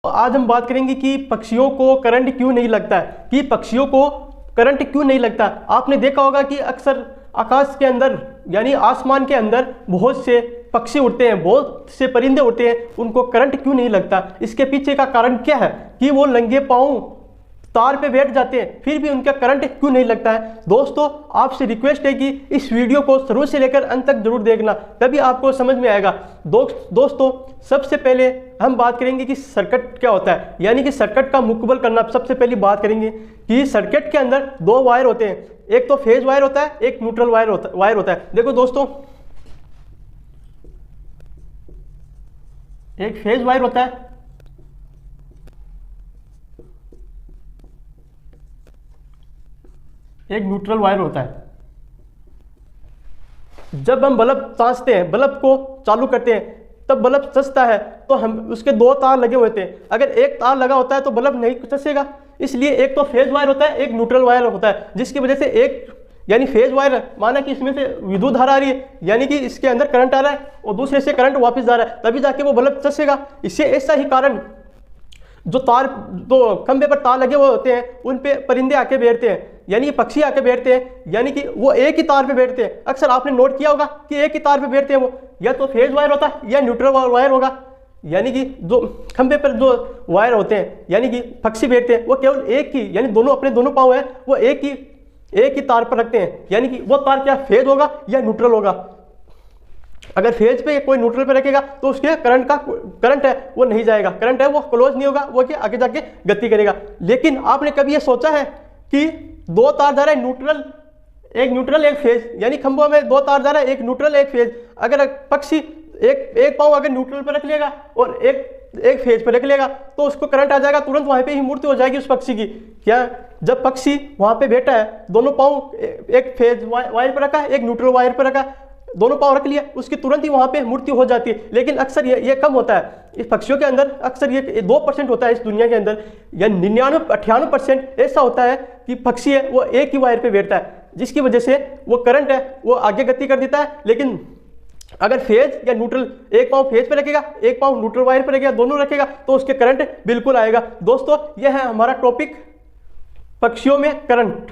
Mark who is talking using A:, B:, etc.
A: तो आज हम बात करेंगे कि पक्षियों को करंट क्यों नहीं लगता है, कि पक्षियों को करंट क्यों नहीं लगता। आपने देखा होगा कि अक्सर आकाश के अंदर यानी आसमान के अंदर बहुत से पक्षी उड़ते हैं, बहुत से परिंदे उड़ते हैं, उनको करंट क्यों नहीं लगता। इसके पीछे का कारण क्या है कि वो नंगे पाँव तार पे बैठ जाते हैं, फिर भी उनका करंट क्यों नहीं लगता है। दोस्तों आपसे रिक्वेस्ट है कि इस वीडियो को शुरू से लेकर अंत तक जरूर देखना, तभी आपको समझ में आएगा। दोस्तों सबसे पहले हम बात करेंगे कि सर्किट क्या होता है, यानी कि सर्किट का मुकम्मल करना। सबसे पहली बात करेंगे कि सर्किट के अंदर दो वायर होते हैं, एक तो फेज वायर होता है, एक न्यूट्रल वायर होता है। देखो दोस्तों, एक फेज वायर होता है, एक न्यूट्रल वायर होता है। जब हम बल्ब तांसते हैं, बल्ब को चालू करते हैं, तब बल्ब चसता है तो हम उसके दो तार लगे हुए थे। अगर एक तार लगा होता है तो बल्ब नहीं चसेगा, इसलिए एक तो फेज वायर होता है, एक न्यूट्रल वायर होता है, जिसकी वजह से एक यानी फेज वायर माना कि इसमें से विद्युत धारा आ रही है, यानी कि इसके अंदर करंट आ रहा है और दूसरे से करंट वापस जा रहा है, तभी जाके वो बल्ब चसेगा। इससे ऐसा ही कारण जो खंभे पर तार लगे हुए होते हैं उन पे परिंदे आके बैठते हैं, यानी पक्षी आके बैठते हैं, यानी कि वो एक ही तार पे बैठते हैं। अक्सर आपने नोट किया होगा कि एक ही तार पे बैठते हैं, वो या तो फेज वायर होता है या न्यूट्रल वायर होगा। यानी कि जो खंभे पर जो वायर होते हैं यानी कि पक्षी बैठते हैं वो केवल एक ही, यानी अपने दोनों पाँव है वो एक ही तार पर रखते हैं, यानी कि वो तार क्या फेज होगा या न्यूट्रल होगा। अगर फेज पे कोई न्यूट्रल पे रखेगा तो उसके करंट है वो नहीं जाएगा, करंट है वो क्लोज नहीं होगा, वो क्या आगे जाके गति करेगा। लेकिन आपने कभी ये सोचा है कि दो तार जा रहा है, एक न्यूट्रल एक फेज, यानी खंभों में दो तार जा रहा है, एक न्यूट्रल एक फेज। अगर पक्षी एक पाँव अगर न्यूट्रल पे रख लेगा और एक फेज पे रख लेगा तो उसको करंट आ जाएगा, तुरंत वहां पे ही मृत्यु हो जाएगी उस पक्षी की। क्या जब पक्षी वहां पे बैठा है, दोनों पाँव एक फेज वायर पर रखा है, एक न्यूट्रल वायर पर रखा है, दोनों पाँव रख लिया, उसकी तुरंत ही वहां पे मृत्यु हो जाती है। लेकिन अक्सर ये कम होता है इस पक्षियों के अंदर, अक्सर ये 2% होता है इस दुनिया के अंदर, या 99-98% ऐसा होता है कि पक्षी है वो एक ही वायर पे बैठता है, जिसकी वजह से वो करंट है वो आगे गति कर देता है। लेकिन अगर फेज या न्यूट्रल, एक पाँव फेज पे रखेगा, एक पाँव न्यूट्रल वायर पे रखेगा, दोनों रखेगा तो उसके करंट बिल्कुल आएगा। दोस्तों यह है हमारा टॉपिक, पक्षियों में करंट।